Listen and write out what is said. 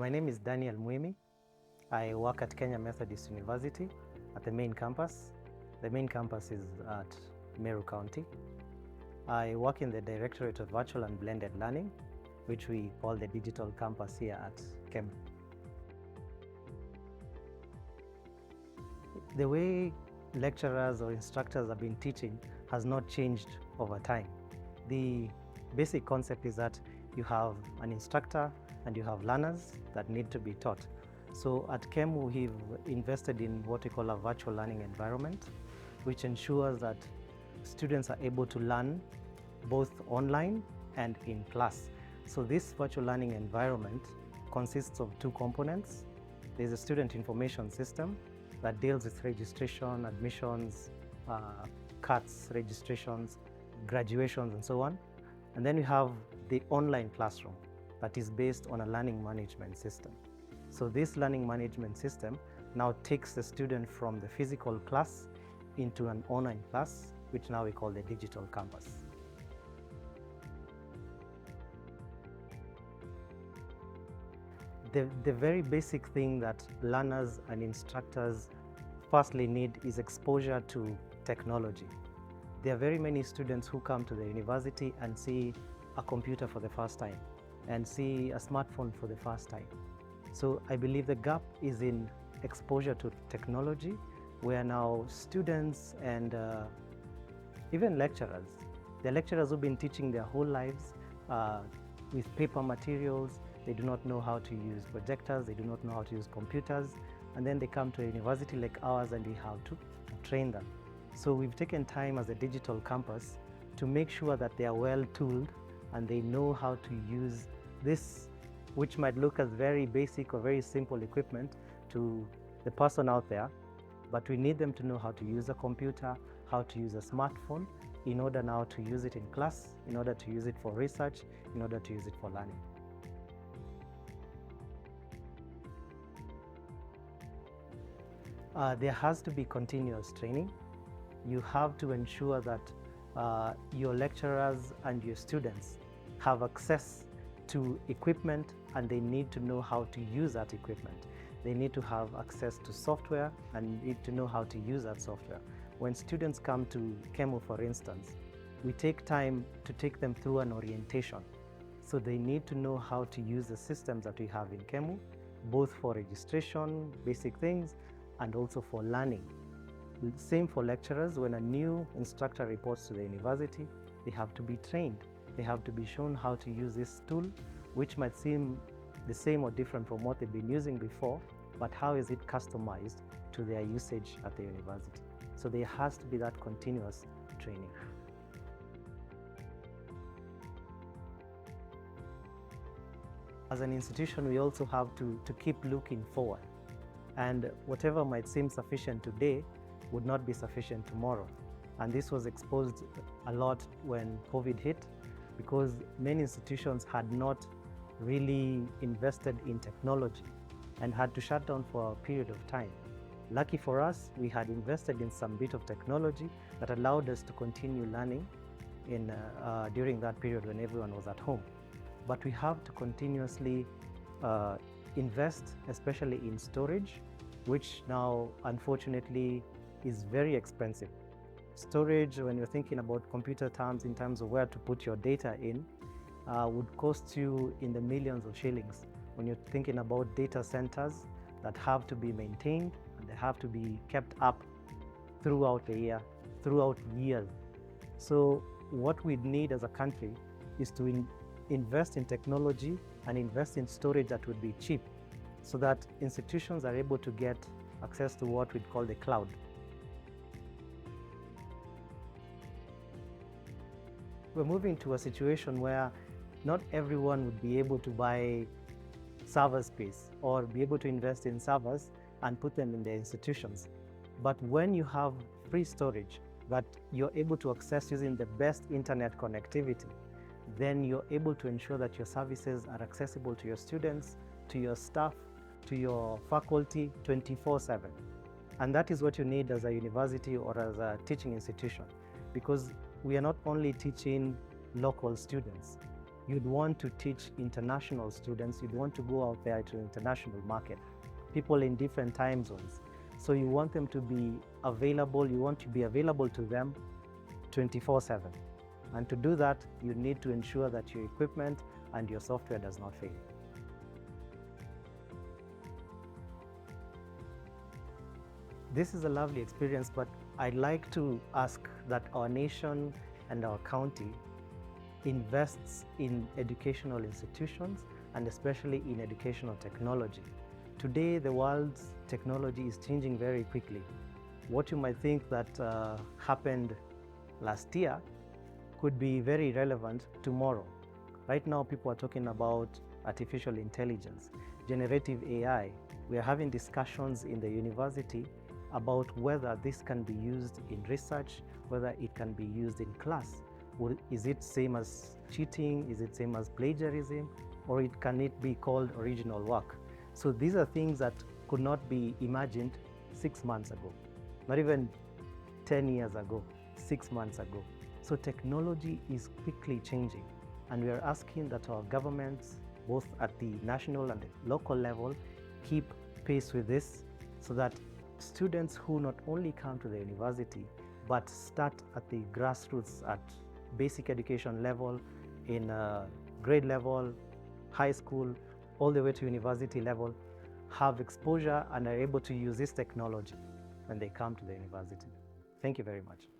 My name is Daniel Mwimi. I work at Kenya Methodist University at the main campus. The main campus is at Meru County. I work in the Directorate of Virtual and Blended Learning, which we call the Digital Campus here at KEM. The way lecturers or instructors have been teaching has not changed over time. The basic concept is that you have an instructor and you have learners that need to be taught. So at KEM, we've invested in what we call a virtual learning environment, which ensures that students are able to learn both online and in class. So this virtual learning environment consists of two components. There's a student information system that deals with registration, admissions, cuts, registrations, graduations, and so on. And then we have the online classroom that is based on a learning management system. So this learning management system now takes the student from the physical class into an online class, which now we call the digital campus. The very basic thing that learners and instructors firstly need is exposure to technology. There are very many students who come to the university and see a computer for the first time and see a smartphone for the first time. So I believe the gap is in exposure to technology, where now students and even lecturers, the lecturers who've been teaching their whole lives with paper materials, they do not know how to use projectors, they do not know how to use computers, and then they come to a university like ours and we have to train them. So we've taken time as a digital campus to make sure that they are well tooled and they know how to use this, which might look as very basic or very simple equipment to the person out there, but we need them to know how to use a computer, how to use a smartphone, in order now to use it in class, in order to use it for research, in order to use it for learning. There has to be continuous training. You have to ensure that your lecturers and your students have access to equipment, and they need to know how to use that equipment. They need to have access to software and need to know how to use that software. When students come to KEMU, for instance, we take time to take them through an orientation. So they need to know how to use the systems that we have in KEMU, both for registration, basic things, and also for learning. Same for lecturers. When a new instructor reports to the university, they have to be trained. They have to be shown how to use this tool, which might seem the same or different from what they've been using before, but how is it customized to their usage at the university? So there has to be that continuous training. As an institution, we also have to keep looking forward. And whatever might seem sufficient today would not be sufficient tomorrow. And this was exposed a lot when COVID hit, because many institutions had not really invested in technology and had to shut down for a period of time. Lucky for us, we had invested in some bit of technology that allowed us to continue learning during that period when everyone was at home. But we have to continuously invest, especially in storage, which now unfortunately is very expensive. Storage, when you're thinking about computer terms in terms of where to put your data in, would cost you in the millions of shillings. When you're thinking about data centers that have to be maintained and they have to be kept up throughout the year, throughout years. So what we need as a country is to invest in technology and invest in storage that would be cheap, so that institutions are able to get access to what we'd call the cloud. We're moving to a situation where not everyone would be able to buy server space or be able to invest in servers and put them in their institutions. But when you have free storage that you're able to access using the best internet connectivity, then you're able to ensure that your services are accessible to your students, to your staff, to your faculty 24/7. And that is what you need as a university or as a teaching institution, because we are not only teaching local students. You'd want to teach international students, you'd want to go out there to international market, people in different time zones. So you want them to be available, you want to be available to them 24/7. And to do that, you need to ensure that your equipment and your software does not fail. This is a lovely experience, but I'd like to ask that our nation and our county invests in educational institutions and especially in educational technology. Today, the world's technology is changing very quickly. What you might think that happened last year could be very relevant tomorrow. Right now, people are talking about artificial intelligence, generative AI. We are having discussions in the university about whether this can be used in research, whether it can be used in class. Is it same as cheating? Is it same as plagiarism? Or can it be called original work? So these are things that could not be imagined 6 months ago, not even 10 years ago, 6 months ago. So technology is quickly changing, and we are asking that our governments, both at the national and the local level, keep pace with this so that students who not only come to the university, but start at the grassroots at basic education level, in grade level, high school, all the way to university level, have exposure and are able to use this technology when they come to the university. Thank you very much.